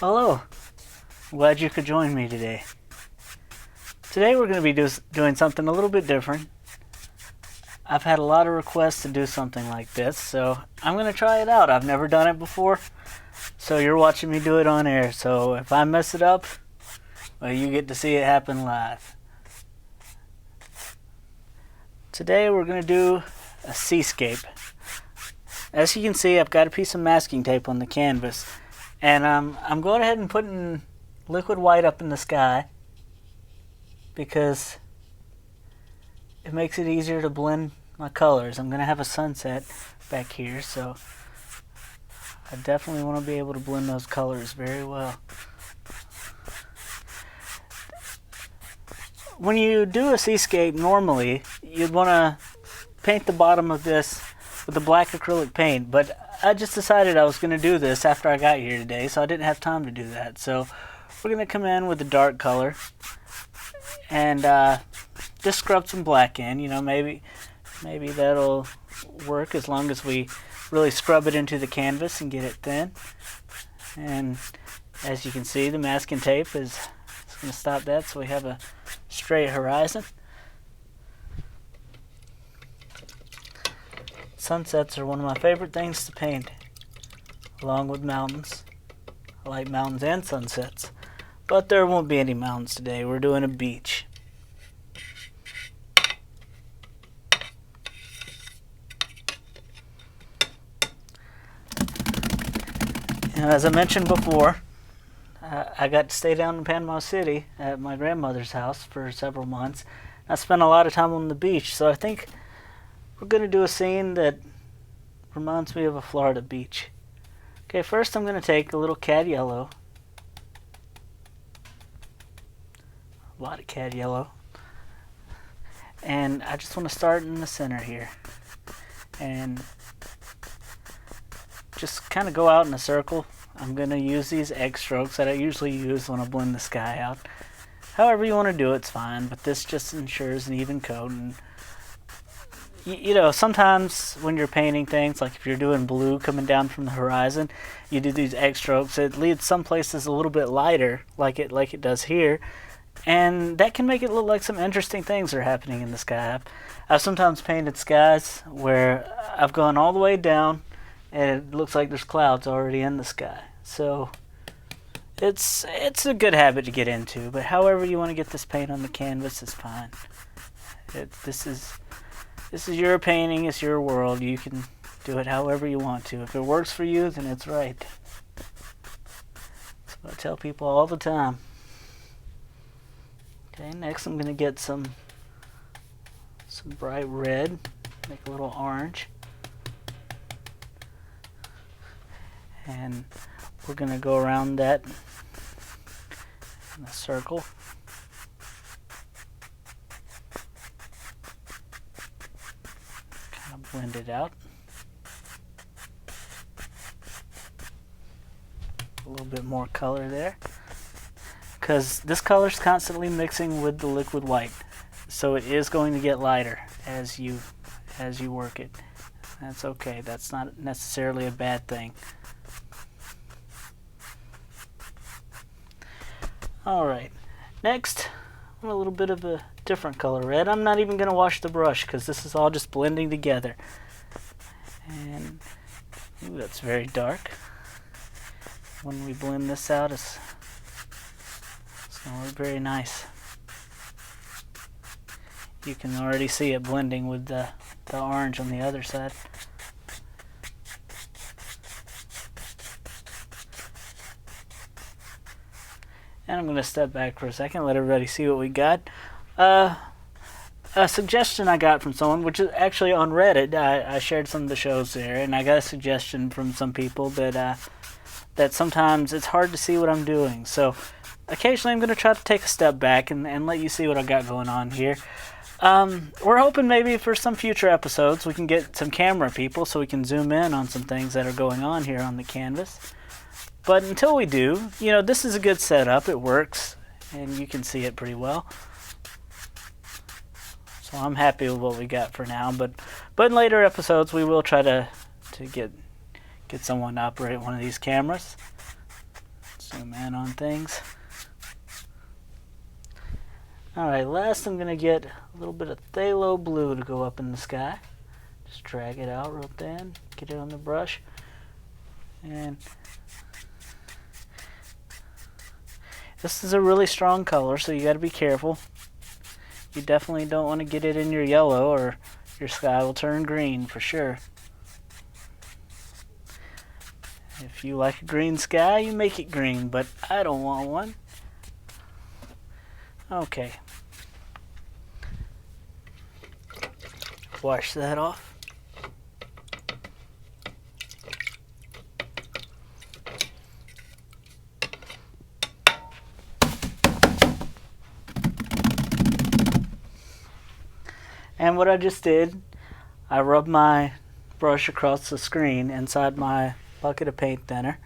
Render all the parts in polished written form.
Hello, I'm glad you could join me today. Today we're going to be doing something a little bit different. I've had a lot of requests to do something like this, so I'm going to try it out. I've never done it before, so you're watching me do it on air. So if I mess it up, well, you get to see it happen live. Today we're going to do a seascape. As you can see, I've got a piece of masking tape on the canvas, and I'm going ahead and putting liquid white up in the sky because it makes it easier to blend my colors. I'm going to have a sunset back here, so I definitely want to be able to blend those colors very well. When you do a seascape, normally you'd want to paint the bottom of this with a black acrylic paint, but I just decided I was going to do this after I got here today, so I didn't have time to do that. So we're going to come in with a dark color and just scrub some black in. You know, maybe that'll work as long as we really scrub it into the canvas and get it thin. And as you can see, the masking tape is going to stop that, so we have a straight horizon. Sunsets are one of my favorite things to paint, along with mountains. I like mountains and sunsets, but there won't be any mountains today. We're doing a beach. And as I mentioned before, I got to stay down in Panama City at my grandmother's house for several months. I spent a lot of time on the beach, so I think we're going to do a scene that reminds me of a Florida beach. Okay, first I'm going to take a little cad yellow. A lot of cad yellow. And I just want to start in the center here. And just kind of go out in a circle. I'm going to use these egg strokes that I usually use when I blend the sky out. However you want to do it's fine, but this just ensures an even coat. And you know, sometimes when you're painting things, like if you're doing blue coming down from the horizon, you do these egg strokes. It leaves some places a little bit lighter, like it does here, and that can make it look like some interesting things are happening in the sky. I've sometimes painted skies where I've gone all the way down, and it looks like there's clouds already in the sky. So it's a good habit to get into, but however you want to get this paint on the canvas is fine. This is your painting, it's your world. You can do it however you want to. If it works for you, then it's right. That's what I tell people all the time. Okay, next I'm going to get some bright red, make a little orange. And we're going to go around that in a circle. Blend it out. A little bit more color there, because this color is constantly mixing with the liquid white, so it is going to get lighter as you work it. That's okay. That's not necessarily a bad thing. Alright, next a little bit of a different color red. I'm not even going to wash the brush because this is all just blending together. And ooh, that's very dark. When we blend this out, it's going to look very nice. You can already see it blending with the orange on the other side. And I'm going to step back for a second, let everybody see what we got. A suggestion I got from someone, which is actually on Reddit. I shared some of the shows there, and I got a suggestion from some people that sometimes it's hard to see what I'm doing. So occasionally I'm going to try to take a step back and let you see what I got going on here. We're hoping maybe for some future episodes we can get some camera people so we can zoom in on some things that are going on here on the canvas. But until we do, you know, this is a good setup. It works, and you can see it pretty well. So I'm happy with what we got for now. But in later episodes, we will try to get someone to operate one of these cameras. Zoom in on things. Alright, last I'm going to get a little bit of phthalo blue to go up in the sky. Just drag it out real thin, get it on the brush. And this is a really strong color, so you got to be careful. You definitely don't want to get it in your yellow or your sky will turn green for sure. If you like a green sky, you make it green, but I don't want one. Okay. Wash that off. And what I just did, I rubbed my brush across the screen inside my bucket of paint thinner,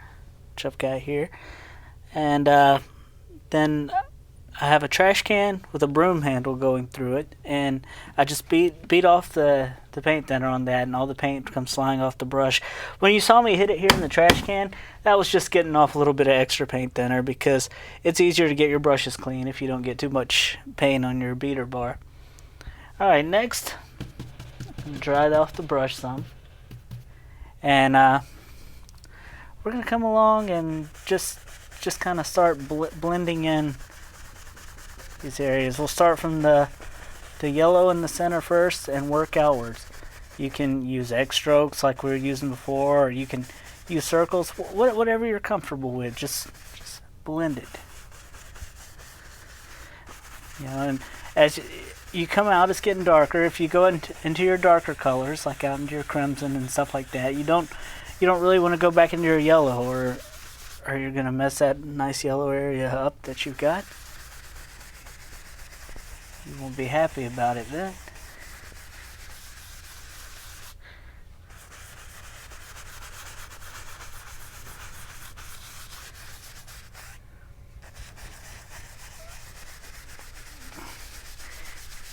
which I've got here. And then I have a trash can with a broom handle going through it, and I just beat off the paint thinner on that, and all the paint comes flying off the brush. When you saw me hit it here in the trash can, that was just getting off a little bit of extra paint thinner, because it's easier to get your brushes clean if you don't get too much paint on your beater bar. Alright, next, dry off the brush some, and we're going to come along and just kind of start blending in these areas. We'll start from the yellow in the center first and work outwards. You can use X strokes like we were using before, or you can use circles, whatever you're comfortable with. Just blend it. You know, and as you come out, it's getting darker. If you go into your darker colors, like out into your crimson and stuff like that, you don't really want to go back into your yellow, or you're gonna mess that nice yellow area up that you've got. You won't be happy about it then.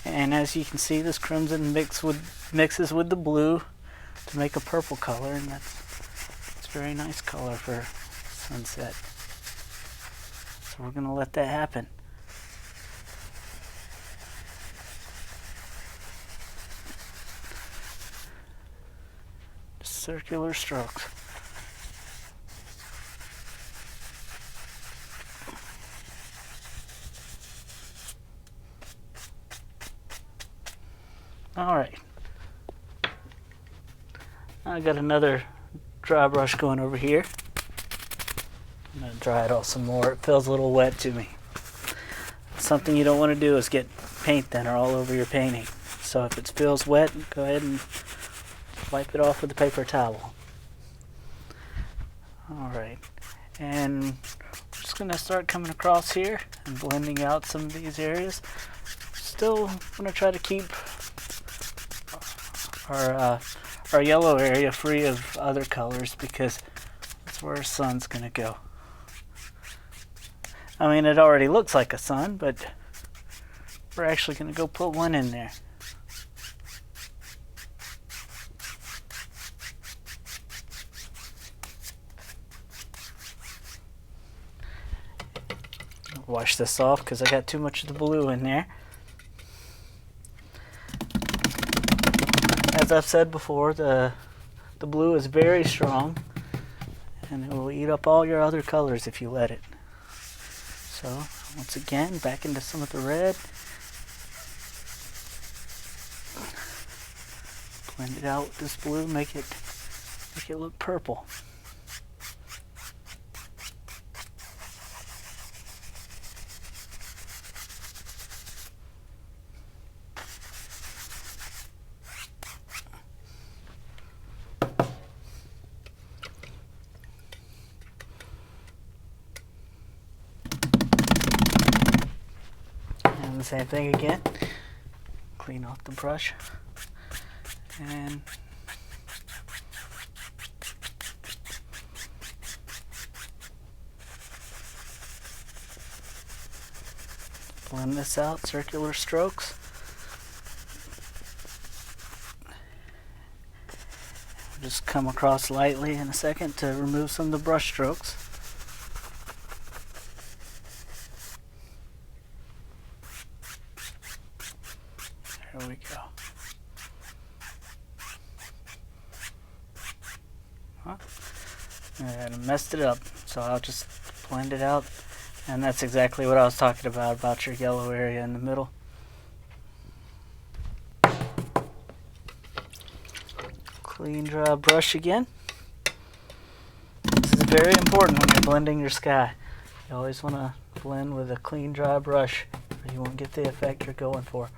And as you can see, this crimson mixes with the blue to make a purple color, and it's a very nice color for sunset. So we're gonna let that happen. Circular strokes. Alright. I got another dry brush going over here. I'm going to dry it off some more. It feels a little wet to me. Something you don't want to do is get paint thinner all over your painting. So if it feels wet, go ahead and wipe it off with a paper towel. Alright. And we're just going to start coming across here and blending out some of these areas. Still want to try to keep our yellow area free of other colors, because that's where our sun's gonna go. I mean, it already looks like a sun, but we're actually gonna go put one in there. Wash this off because I got too much of the blue in there. As I've said before, the blue is very strong, and it will eat up all your other colors if you let it. So, once again, back into some of the red. Blend it out with this blue, make it look purple. And the same thing again. Clean off the brush. And blend this out, circular strokes. Just come across lightly in a second to remove some of the brush strokes. There we go. Huh? And I messed it up, so I'll just blend it out. And that's exactly what I was talking about your yellow area in the middle. Clean, dry brush again. This is very important when you're blending your sky. You always want to blend with a clean, dry brush, or you won't get the effect you're going for.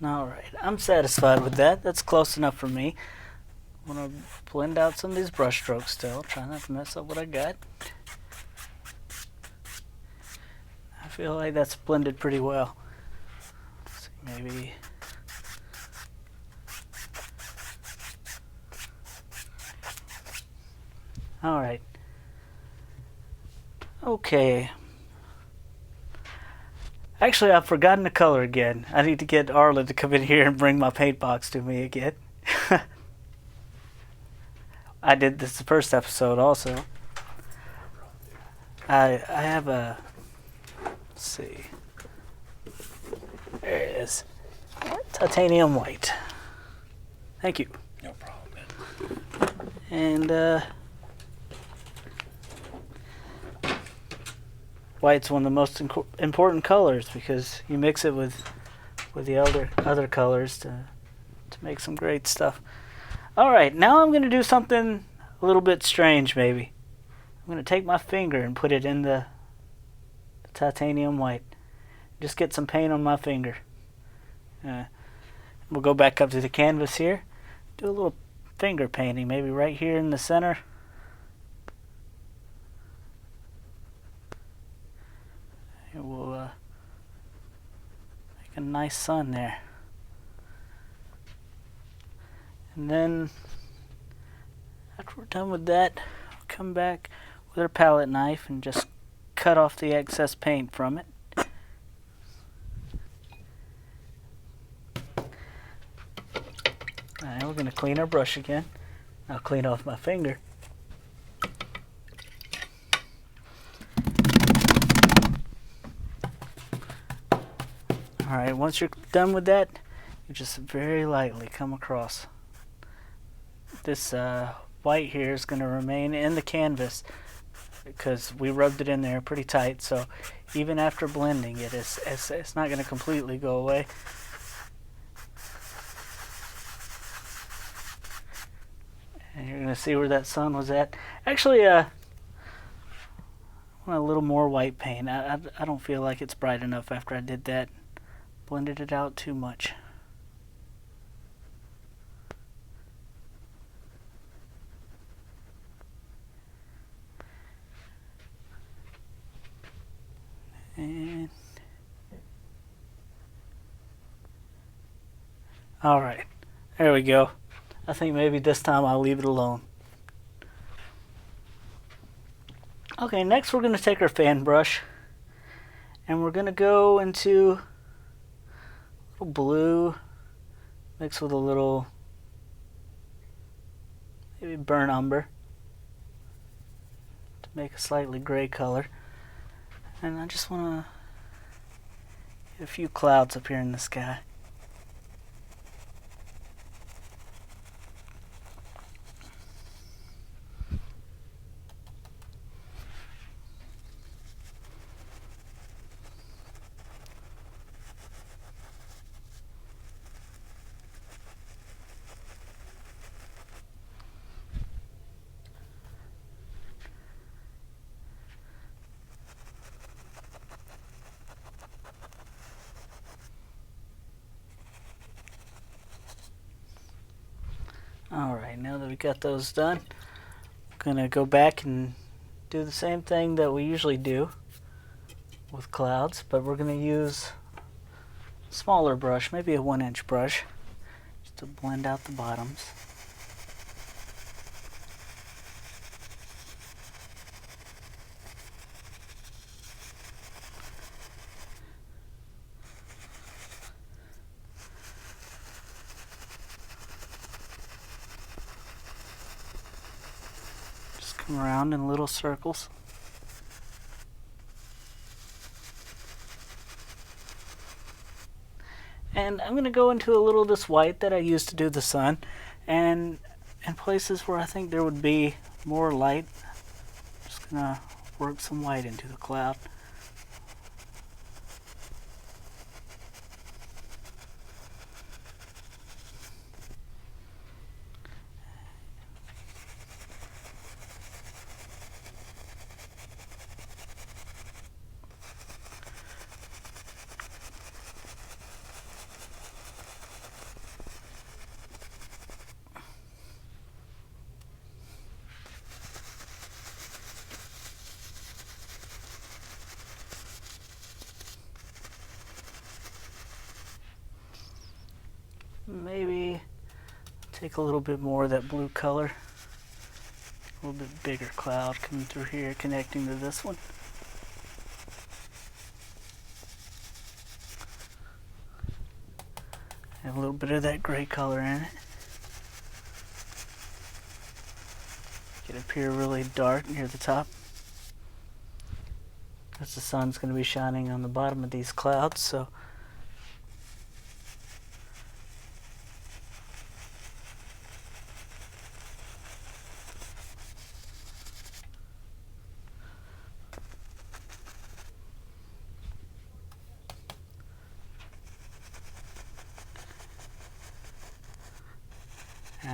Alright, I'm satisfied with that. That's close enough for me. I'm going to blend out some of these brush strokes still. Try not to mess up what I got. I feel like that's blended pretty well. Let's see, maybe... Alright. Okay. Actually, I've forgotten the color again. I need to get Arla to come in here and bring my paint box to me again. I did this the first episode also. I have a... Let's see. There it is. Titanium white. Thank you. No problem, man. And, white's one of the most important colors because you mix it with the other colors to make some great stuff. Alright, now I'm going to do something a little bit strange maybe. I'm going to take my finger and put it in the titanium white. Just get some paint on my finger. We'll go back up to the canvas here. Do a little finger painting, maybe right here in the center. It will make a nice sun there. And then after we're done with that, we'll come back with our palette knife and just cut off the excess paint from it. Alright, we're going to clean our brush again. I'll clean off my finger. Alright, once you're done with that, you just very lightly come across. This white here is going to remain in the canvas because we rubbed it in there pretty tight, so even after blending it, it's not going to completely go away. And you're going to see where that sun was at. Actually, I want a little more white paint. I don't feel like it's bright enough after I did that. Blended it out too much. And all right, there we go. I think maybe this time I'll leave it alone. Okay, next we're going to take our fan brush and we're going to go into blue mixed with a little maybe burnt umber to make a slightly gray color, and I just want to get a few clouds up here in the sky. Alright, now that we got those done, I'm going to go back and do the same thing that we usually do with clouds, but we're going to use a smaller brush, maybe a 1-inch brush. just to blend out the bottoms. Just come around in little circles. And I'm going to go into a little of this white that I used to do the sun, and in places where I think there would be more light, I'm just going to work some white into the cloud. Maybe take a little bit more of that blue color. A little bit bigger cloud coming through here, connecting to this one. Have a little bit of that gray color in it. Get up here really dark near the top, because the sun's going to be shining on the bottom of these clouds, so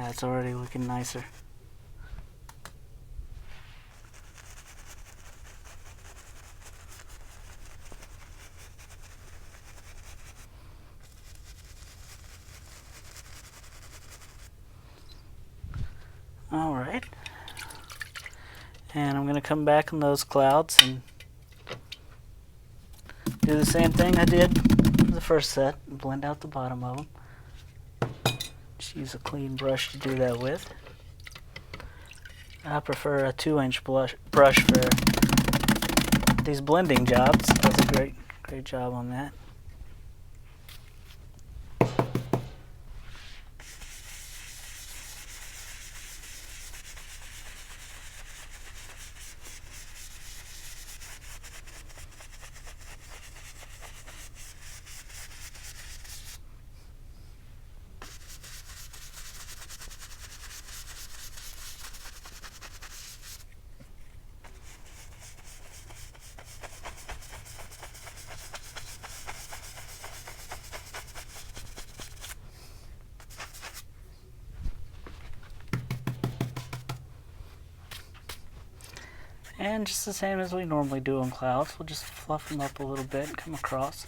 it's already looking nicer. Alright, and I'm going to come back on those clouds and do the same thing I did for the first set, and blend out the bottom of them. Just use a clean brush to do that with. I prefer a 2-inch brush for these blending jobs. It does a great job on that. And just the same as we normally do on clouds, we'll just fluff them up a little bit and come across.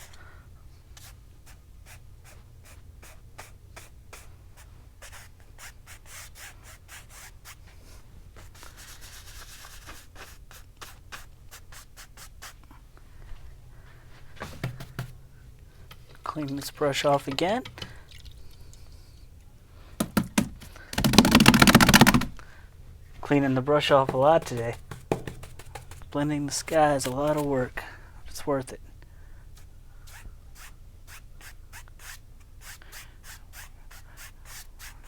Clean this brush off again. Cleaning the brush off a lot today. Blending the sky is a lot of work. It's worth it.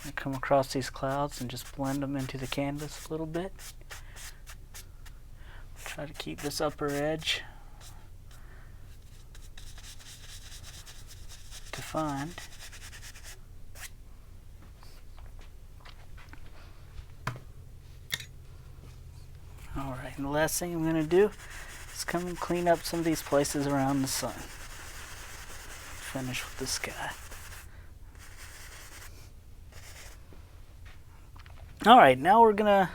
I come across these clouds and just blend them into the canvas a little bit. Try to keep this upper edge defined. Alright, and the last thing I'm going to do is come and clean up some of these places around the sun. Finish with the sky. Alright, now we're gonna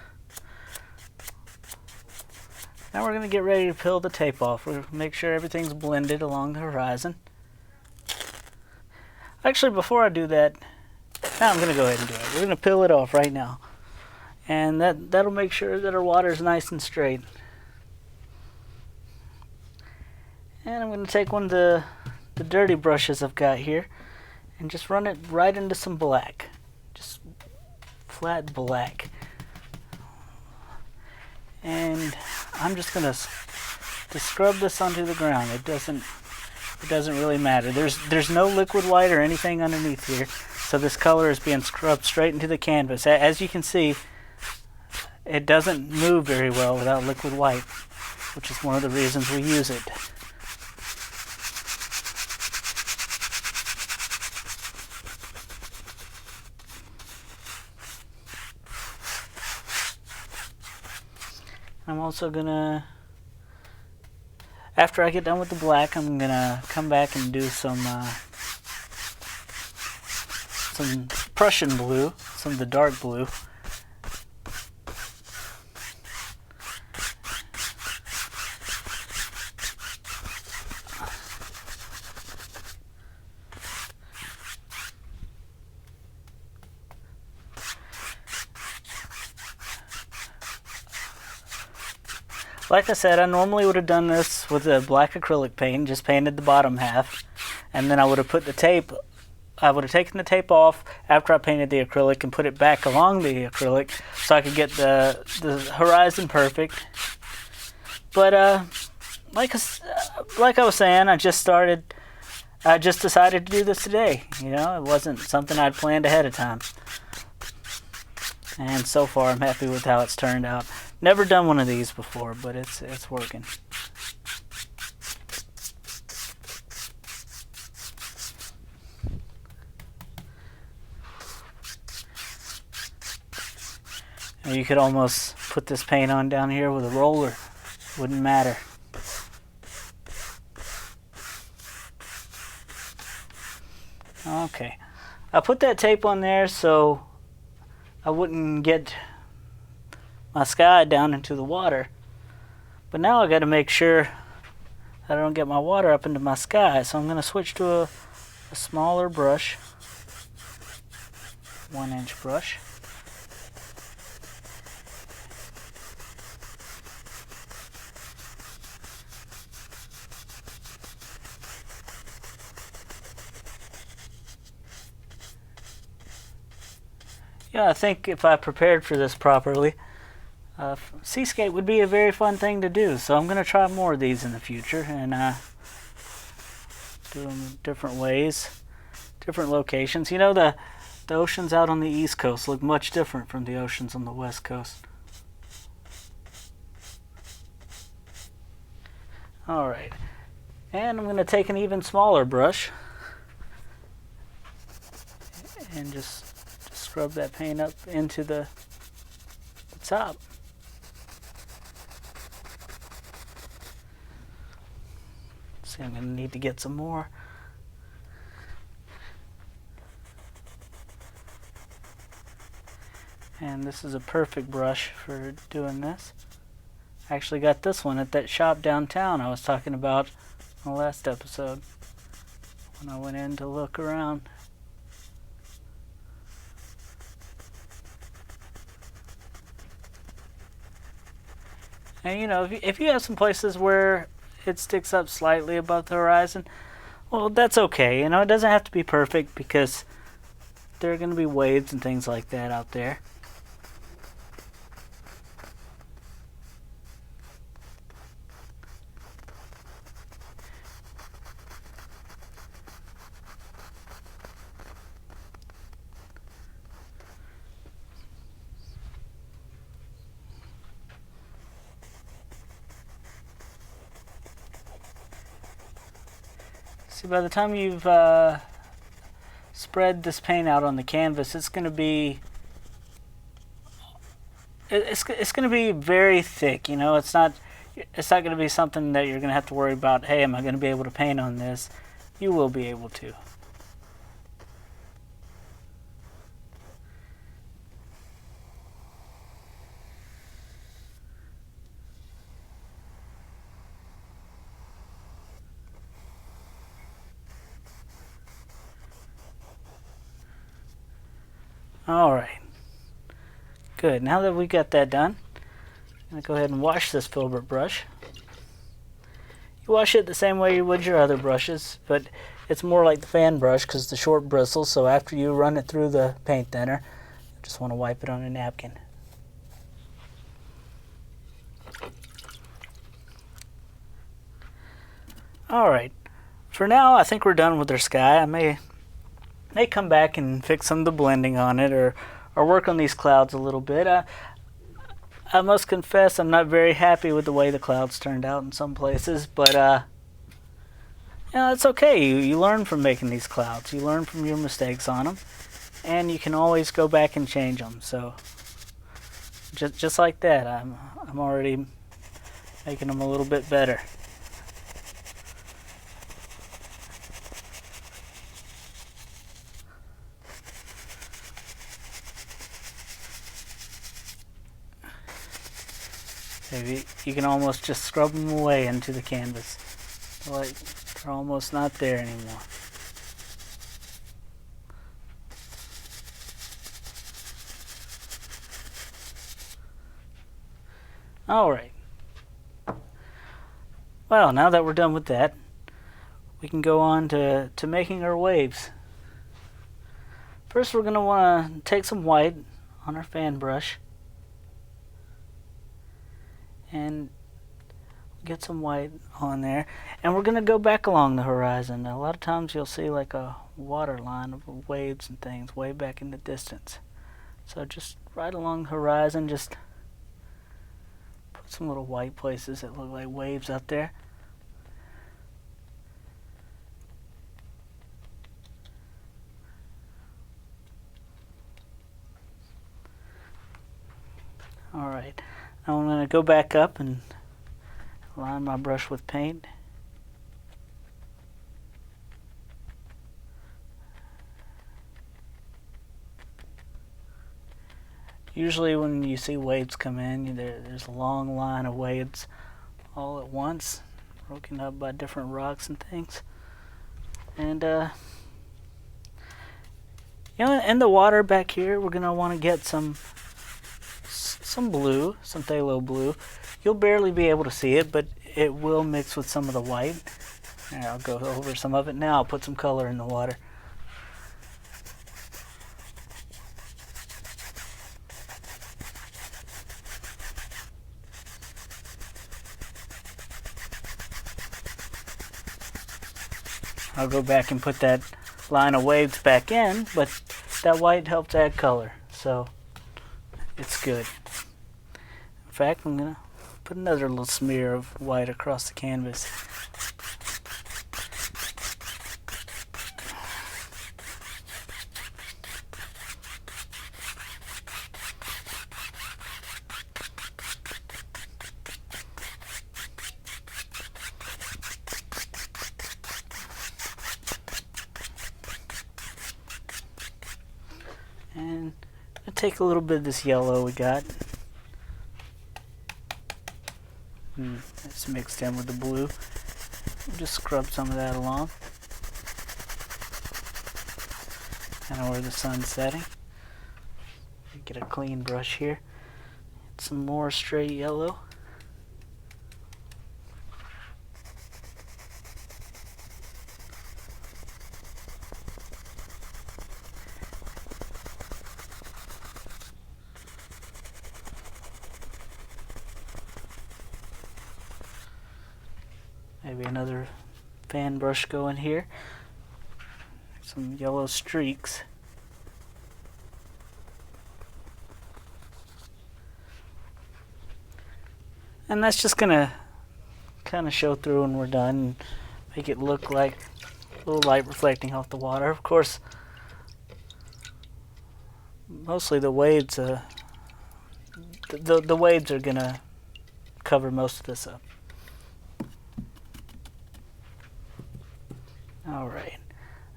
get ready to peel the tape off. We'll make sure everything's blended along the horizon. Actually, before I do that, now I'm gonna go ahead and do it. We're gonna peel it off right now. And that'll make sure that our water is nice and straight. And I'm going to take one of the dirty brushes I've got here, and just run it right into some black. Just flat black. And I'm just gonna scrub this onto the ground. It doesn't really matter. There's no liquid white or anything underneath here, so this color is being scrubbed straight into the canvas. As you can see, it doesn't move very well without liquid white, which is one of the reasons we use it. I'm also gonna, after I get done with the black, I'm gonna come back and do some Prussian blue, some of the dark blue. Like I said, I normally would have done this with a black acrylic paint, just painted the bottom half, and then I would have put the tape, I would have taken the tape off after I painted the acrylic and put it back along the acrylic so I could get the horizon perfect. But like I was saying, I just decided to do this today. You know, it wasn't something I'd planned ahead of time. And so far I'm happy with how it's turned out. Never done one of these before, but it's working. And you could almost put this paint on down here with a roller. Wouldn't matter. Okay. I put that tape on there so I wouldn't get my sky down into the water. But now I got to make sure that I don't get my water up into my sky. So I'm going to switch to a smaller brush, 1-inch brush. Yeah, I think if I prepared for this properly, Seascape would be a very fun thing to do. So I'm going to try more of these in the future and do them different ways, different locations. You know, the oceans out on the East Coast look much different from the oceans on the West Coast. Alright, and I'm going to take an even smaller brush and just scrub that paint up into the top. See, I'm going to need to get some more. And this is a perfect brush for doing this. I actually got this one at that shop downtown I was talking about in the last episode when I went in to look around. And you know, if you have some places where it sticks up slightly above the horizon, well, that's okay. You know, it doesn't have to be perfect because there are going to be waves and things like that out there. See, by the time you've spread this paint out on the canvas, it's going to be very thick. You know, it's not going to be something that you're going to have to worry about. Hey, am I going to be able to paint on this? You will be able to. Alright, good. Now that we got that done, I'm going to go ahead and wash this filbert brush. You wash it the same way you would your other brushes, but It's more like the fan brush because the short bristles, so after you run it through the paint thinner, you just want to wipe it on a napkin. Alright, for now I think we're done with our sky. I may come back and fix some of the blending on it, or work on these clouds a little bit. I must confess I'm not very happy with the way the clouds turned out in some places, but it's okay. You learn from making these clouds. You learn from your mistakes on them, and you can always go back and change them. So just like that, I'm already making them a little bit better. Maybe you can almost just scrub them away into the canvas. Like they're almost not there anymore. Alright. Well, now that we're done with that, we can go on to making our waves. First we're going to want to take some white on our fan brush and get some white on there, and we're going to go back along the horizon. A lot of times you'll see like a water line of waves and things way back in the distance. So just right along the horizon, just put some little white places that look like waves out there. Alright, now I'm going to go back up and line my brush with paint. Usually when you see waves come in, there's a long line of waves all at once, broken up by different rocks and things. And in the water back here, we're gonna want to get some blue, some phthalo blue. You'll barely be able to see it, but it will mix with some of the white. And I'll go over some of it now. I'll put some color in the water. I'll go back and put that line of waves back in, but that white helps add color, so it's good. In fact, I'm going to put another little smear of white across the canvas. And I'll take a little bit of this yellow we got. It's mixed in with the blue. Just scrub some of that along. Kind of where the sun's setting. Get a clean brush here. Get some more straight yellow. Maybe another fan brush going here. Some yellow streaks. And that's just gonna kind of show through when we're done and make it look like a little light reflecting off the water. Of course, mostly the waves, the waves are gonna cover most of this up. Alright,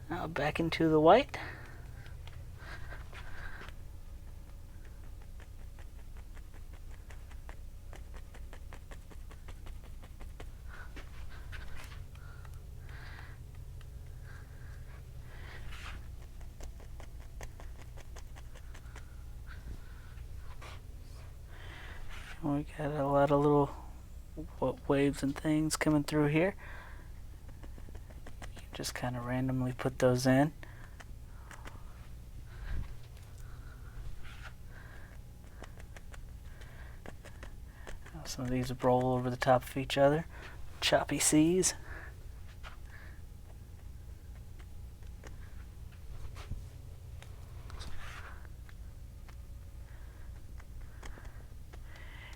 now back into the white. We got a lot of little waves and things coming through here. Just kind of randomly put those in. Some of these roll over the top of each other. Choppy C's.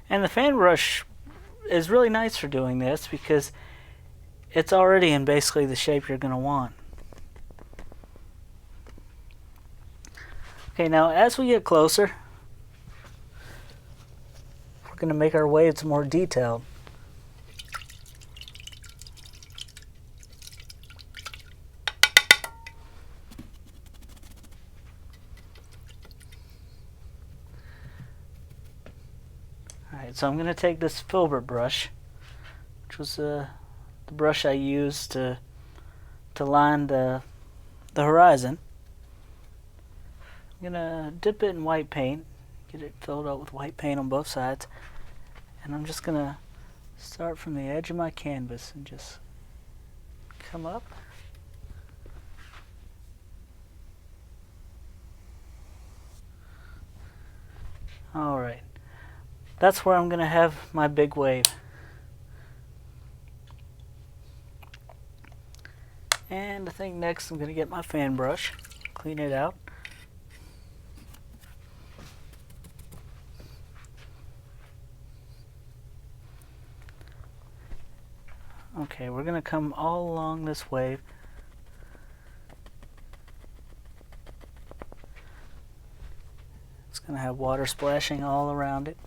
And the fan brush is really nice for doing this because it's already in basically the shape you're going to want. Okay, now as we get closer, we're going to make our waves more detailed. Alright, so I'm going to take this filbert brush, which was the brush I used to line the horizon. I'm going to dip it in white paint, get it filled up with white paint on both sides, and I'm just going to start from the edge of my canvas and just come up. Alright, that's where I'm going to have my big wave. And I think next I'm going to get my fan brush, clean it out. Okay, we're going to come all along this wave. It's going to have water splashing all around it.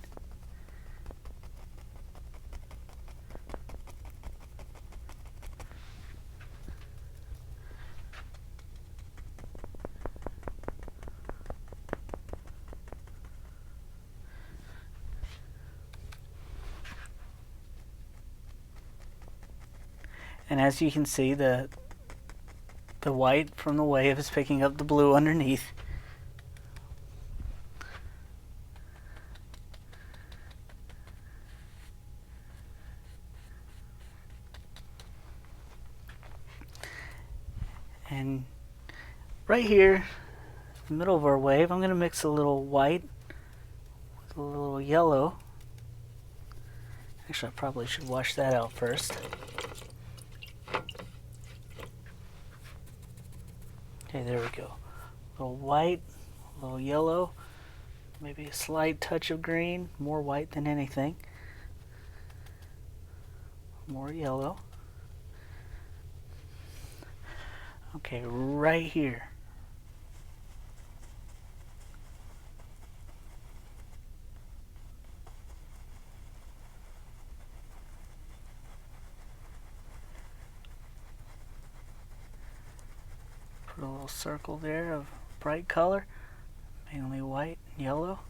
And as you can see, the white from the wave is picking up the blue underneath. And right here, in the middle of our wave, I'm going to mix a little white with a little yellow. Actually, I probably should wash that out first. Okay, there we go. A little white, a little yellow, maybe a slight touch of green, more white than anything. More yellow. Okay, right here. Put a little circle there of bright color, mainly white and yellow.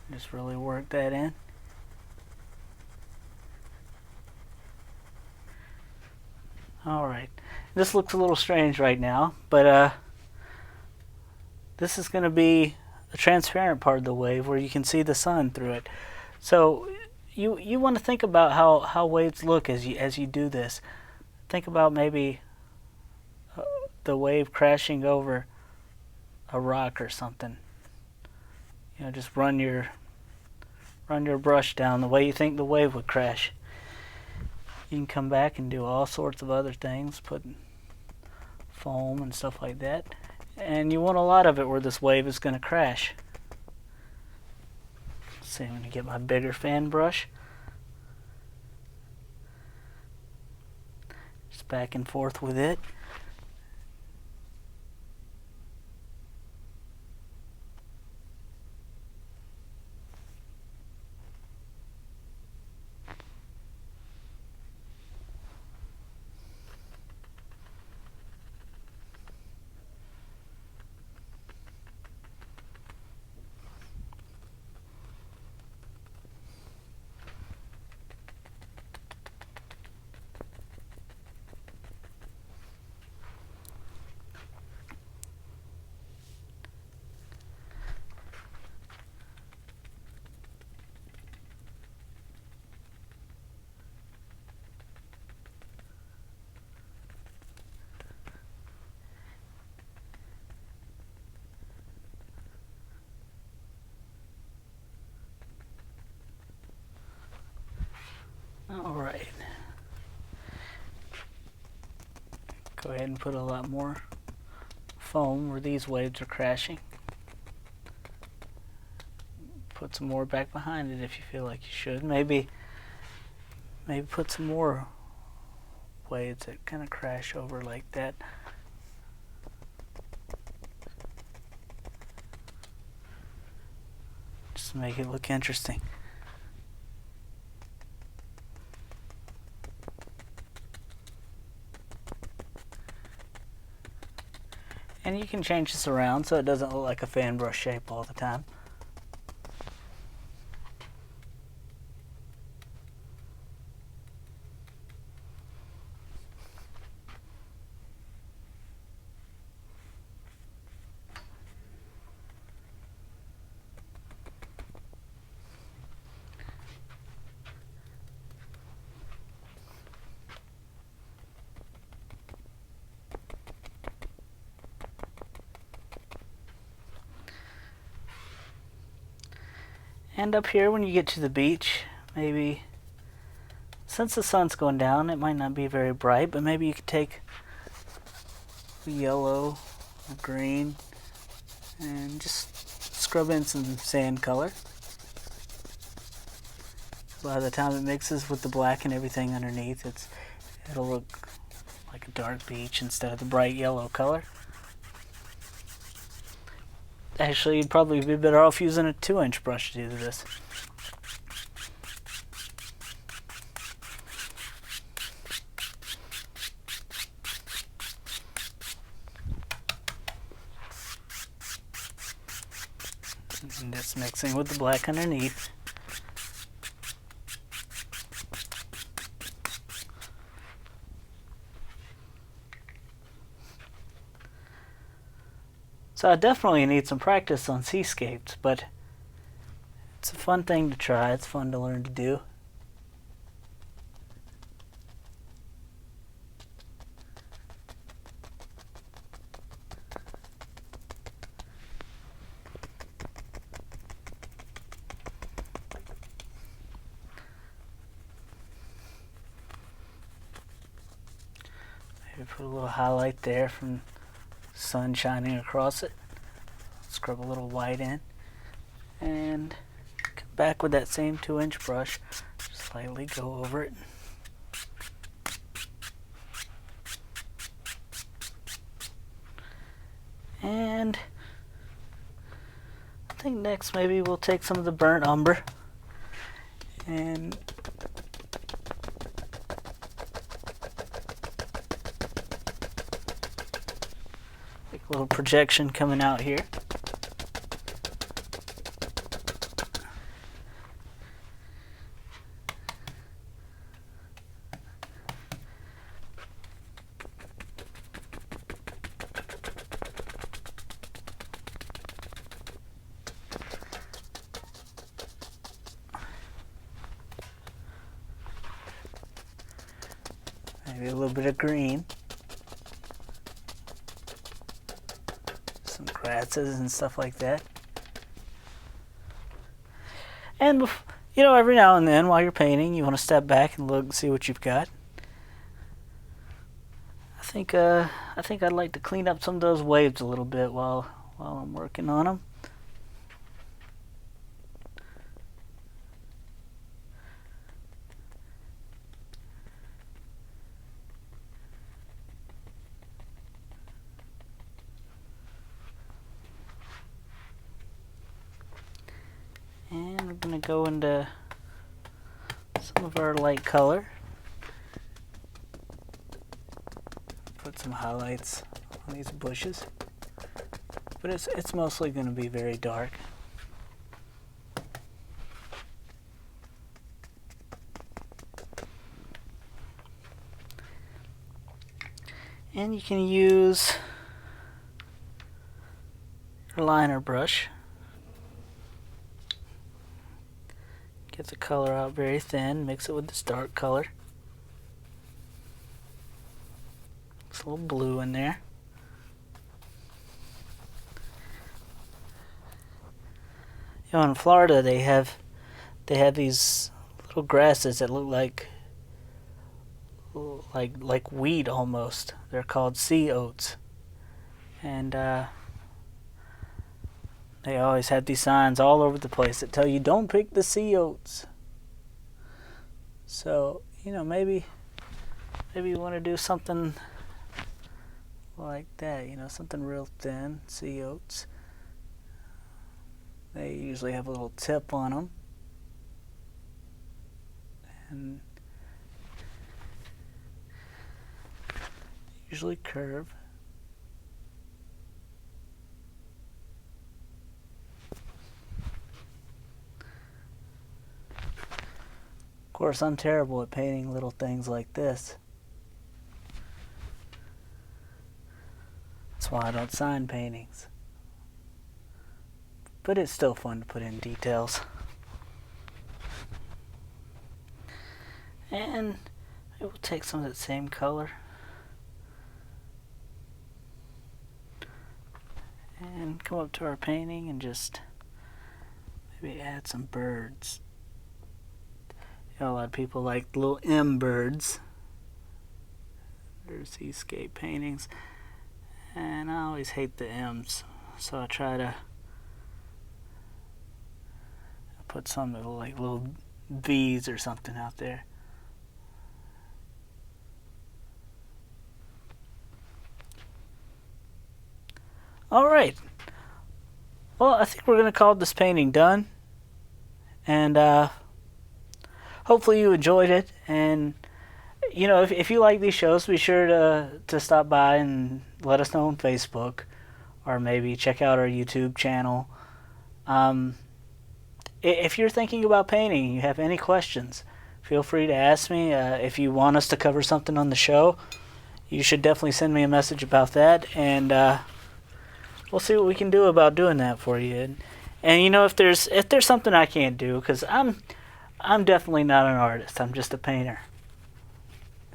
Just really work that in. Alright, this looks a little strange right now, but this is going to be the transparent part of the wave where you can see the sun through it. So you want to think about how waves look as you do this. Think about maybe the wave crashing over a rock or something. You know, just run your brush down the way you think the wave would crash. You can come back and do all sorts of other things, put foam and stuff like that. And you want a lot of it where this wave is going to crash. So I'm going to get my bigger fan brush. Just back and forth with it. Go ahead and put a lot more foam where these waves are crashing. Put some more back behind it if you feel like you should. Maybe put some more waves that kind of crash over like that. Just to make it look interesting. And you can change this around so it doesn't look like a fan brush shape all the time. And up here when you get to the beach, maybe, since the sun's going down, it might not be very bright, but maybe you could take yellow or green and just scrub in some sand color. By the time it mixes with the black and everything underneath, it'll look like a dark beach instead of the bright yellow color. Actually, you'd probably be better off using a 2-inch brush to do this. And just mixing with the black underneath. So I definitely need some practice on Seascapes, but it's a fun thing to try. It's fun to learn to do. Maybe put a little highlight there from sun shining across it. Scrub a little white in and come back with that same 2-inch brush, just lightly go over it. And I think next maybe we'll take some of the burnt umber and make a little projection coming out here. Maybe a little bit of green. Some grasses and stuff like that. And, you know, every now and then while you're painting, you want to step back and look and see what you've got. I think I'd like to clean up some of those waves a little bit while I'm working on them. And we're going to go into some of our light color. Put some highlights on these bushes. But it's mostly going to be very dark. And you can use your liner brush. Get the color out very thin, mix it with this dark color. It's a little blue in there. You know, in Florida they have these little grasses that look like like wheat almost. They're called sea oats, and they always had these signs all over the place that tell you don't pick the sea oats. So maybe you want to do something like that. Something real thin, sea oats. They usually have a little tip on them, and usually curve. Of course, I'm terrible at painting little things like this. That's why I don't sign paintings. But it's still fun to put in details. And it will take some of that same color and come up to our painting and just maybe add some birds. A lot of people like little M birds. There's Seascape paintings, and I always hate the M's, so I try to put some like little V's or something out there. Alright, well, I think we're going to call this painting done, and hopefully you enjoyed it. And if you like these shows, be sure to stop by and let us know on Facebook, or maybe check out our YouTube channel. If you're thinking about painting, you have any questions, feel free to ask me. If you want us to cover something on the show, you should definitely send me a message about that, and we'll see what we can do about doing that for you. And if there's something I can't do, because I'm definitely not an artist, I'm just a painter.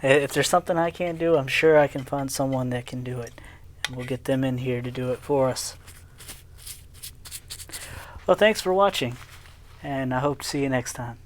If there's something I can't do, I'm sure I can find someone that can do it, and we'll get them in here to do it for us. Well, thanks for watching, and I hope to see you next time.